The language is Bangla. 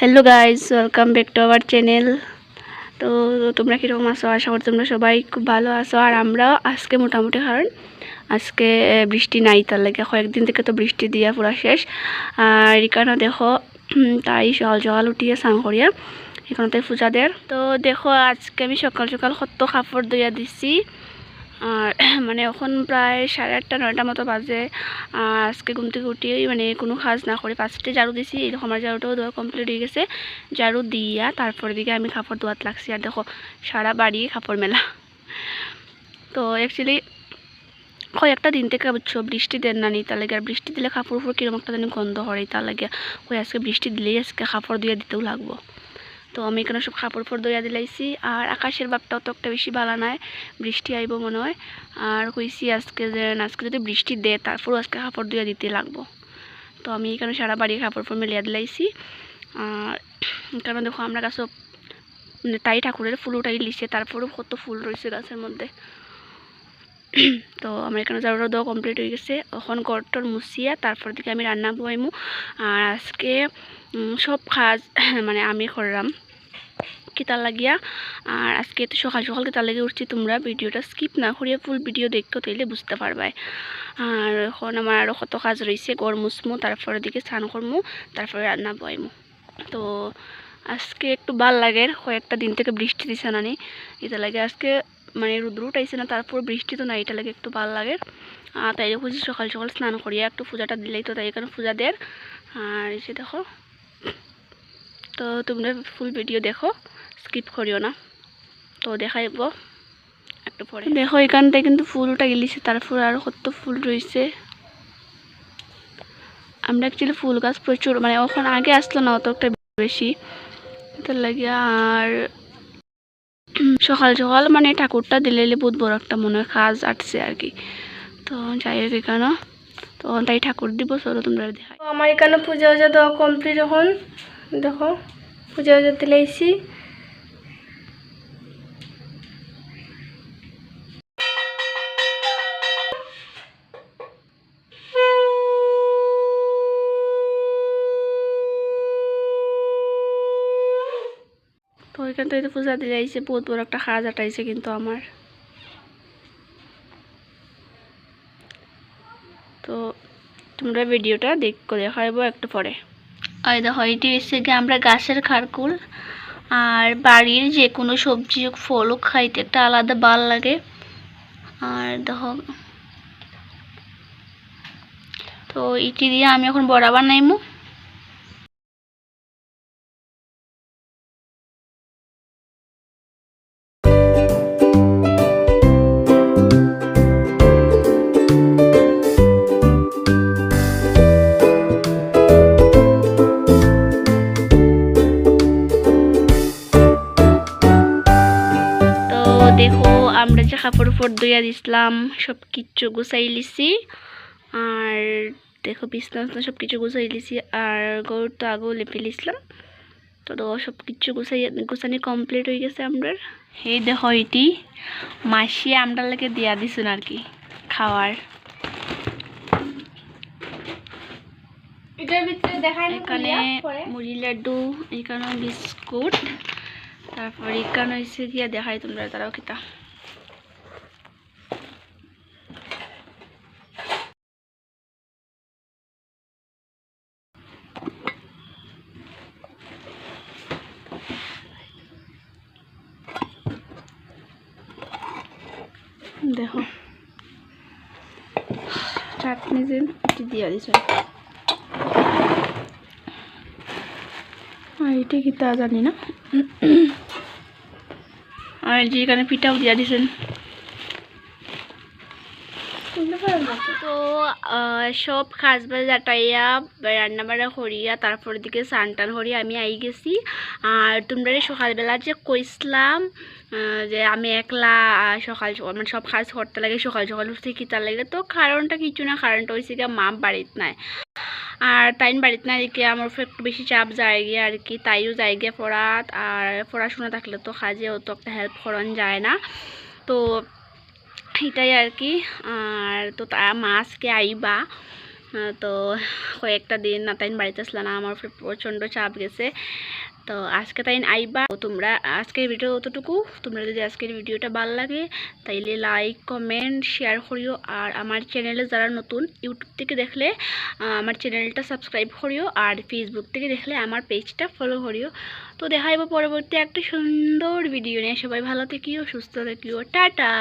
Hello guys, welcome back to our channel. তো তোমরা কীরকম আছো? আশা করি তোমরা সবাই খুব ভালো আছো। আর আমরাও আজকে মোটামুটি, কারণ আজকে বৃষ্টি নাই, তার লাগে কয়েকদিন থেকে তো বৃষ্টি দিয়া পুরা শেষ। আর এখানে দেখো তাই সকাল সকাল উঠিয়ে স্নান করিয়া এখানে তাই পূজা দের। তো দেখো আজকে আমি সকাল সকাল কত কাপড় ধুইয়া দিছি। আর মানে এখন প্রায় 8:30 9টা মতো বাজে। আজকে ঘুম থেকে উঠিয়ে মানে কোনো কাজ না করে ফার্স্টে ঝাড়ু দিছি। এরকম আমার ঝাড়ুটাও দেওয়া কমপ্লিট হয়ে গেছে। ঝাড়ু দিয়া তারপরে দিকে আমি কাপড় ধোয়াত লাগছি। আর দেখো সারা বাড়ি কাপড় মেলা। তো অ্যাকচুয়ালি কয়েকটা দিন থেকে বুঝছো বৃষ্টি দেন না নি, তার লাগে আর বৃষ্টি দিলে কাপড় উপর কীরকম একটা জানি গন্ধ করে, তার লাগে ওই আজকে বৃষ্টি দিলেই আজকে কাপড় দিয়ে দিতেও লাগবো। তো আমি এখানে সব কাপড় ধুইয়া দিলাইছি। আর আকাশের ভাবটাও তো একটা বেশি ভালো নয়, বৃষ্টি আইব মনে হয়। আর কইছি আজকে যে আজকে যদি বৃষ্টি দেয় তারপরও আজকে কাপড় ধুইয়া দিতে লাগবো। তো আমি এখানে সারা বাড়ি কাপড় মেলিয়া দিলাইছি। আর এখানে দেখো আমরা গাছও মানে তাই ঠাকুরের ফুল উঠাই লিছে, তারপরেও কত ফুল রয়েছে গাছের মধ্যে। তো আমার এখানে ঝাড়ুটা দেওয়া কমপ্লিট হয়ে গেছে। এখন ঘরটর মুছিয়া তারপর দিকে আমি রান্না বইমু। আর আজকে সব কাজ মানে আমি করলাম কিতার লাগিয়া। আর আজকে তো সকাল সকাল কিতার লাগিয়ে উঠছি, তোমরা ভিডিওটা স্কিপ না করিয়া ফুল ভিডিও দেখো, তাইলে বুঝতে পারবাই। আর এখন আমার আরও কত কাজ রয়েছে, গড় মুছমু, তারপরে দিকে স্নান করমু, তারপরে রান্না বইমু। তো আজকে একটু ভাল লাগে, কয়েকটা দিন থেকে বৃষ্টি দিছে না নি, এটা লাগে আজকে মানে রুদ্র উঠাইছে না, তারপর বৃষ্টি তো না, এটা লাগে একটু ভাল লাগে। তাই খুঁজি সকাল সকাল স্নান করিয়া একটু পূজাটা দিলেই তো, তাই এখানে পূজা দেয়। আর এসে দেখো, তো তোমরা ফুল ভিডিও দেখো, স্কিপ করিও না। তো দেখাইব একটু পরে। দেখো এখানটায় কিন্তু ফুলটা গেলিছে, তারপর আরও কত ফুল রয়েছে। আমরা অ্যাকচুয়ালি ফুল গাছ প্রচুর, মানে ওখানে আগে আসলো না অত একটা বেশি, তার লাগে। আর সকাল সকাল মানে ঠাকুরটা দিলে বহুত বড় একটা মনে হয় কাজ আটছে আর কি। তো যাই হোক এখানে তো তাই ঠাকুর দিব, চলো তোমরা দেখাই। আমার এখানে পূজা উজা দেওয়া কমপ্লিট। এখন দেখো পূজা উজা দিলাইছি। তো এখান থেকে পূজা দিলাইছে, বহুত বড় একটা কাজ আটাইছে কিন্তু আমার। তো তোমরা ভিডিওটা দেখাইব একটু পরে। আর দেখো এটি হচ্ছে গিয়ে আমরা গাছের খারকুল। আর বাড়ির যে কোনো সবজি ফলও খাইতে একটা আলাদা ভাল লাগে। আর দেখো তো এটি দিয়ে আমি এখন বড়া বানাইমু। দেখো আমরা যে কাপড় ধুইয়া দিছিলাম সব কিছু গুছাই লিছি। আর দেখো বিছনা সব কিছু গুছাই লিছি। আর গরুর তো আগেও লেপে লিছিলাম। তো সব কিছু গুছানি কমপ্লিট হয়ে গেছে আমরা। এই দেখো এটি মাসি আমরা লাগে দিয়া দিছেন আর কি খাওয়ার। এখানে মুড়ি লাড্ডু, এখানে বিস্কুট, তারপর এখানে হয়েছে গিয়া দেখাই তোমরা, তারাও খেতা। দেখো চাটনি দিয়া দিছে। এটা কি তা জানি না। আর যে এখানে পিঠাও দিয়া দিছেন। তো সব কাজ বাজ আটাইয়া রান্না বান্না করিয়া তারপর দিকে স্নান টান করিয়া আমি আই গেছি। আর তোমরা সকালবেলা যে কইসলাম যে আমি একলা সকাল সকাল মানে সব কাজ করতে লাগে, সকাল সকাল উঠতে কি তার লাগে, তো কারণটা কিছু না, কারণটা হয়েছে গিয়ে মা বাড়িতে নাই। আর তাই বাড়িতে না দেখে আমার একটু বেশি চাপ যায় গিয়ে আর কি, তাইও যায় গিয়ে পড়াত। আর পড়াশোনা থাকলে তো কাজে অত একটা হেল্প করান যায় না, তো এটাই আর কি। আর তো মা আজকে আইবা, তো কয়েকটা দিন না তাইন বাড়িতে আসলে না, আমার উপরে প্রচণ্ড চাপ গেছে। তো আজকে তাইন আইবা। তোমরা আজকের ভিডিও অতটুকু। তোমরা যদি আজকের ভিডিওটা ভালো লাগে তাইলে লাইক কমেন্ট শেয়ার করিও। আর আমার চ্যানেলে যারা নতুন ইউটিউব থেকে দেখলে আমার চ্যানেলটা সাবস্ক্রাইব করিও, আর ফেসবুক থেকে দেখলে আমার পেজটা ফলো করিও। তো দেখাইব পরবর্তী একটা সুন্দর ভিডিও নিয়ে। সবাই ভালো থাকিও, সুস্থ থাকিও, টাটা।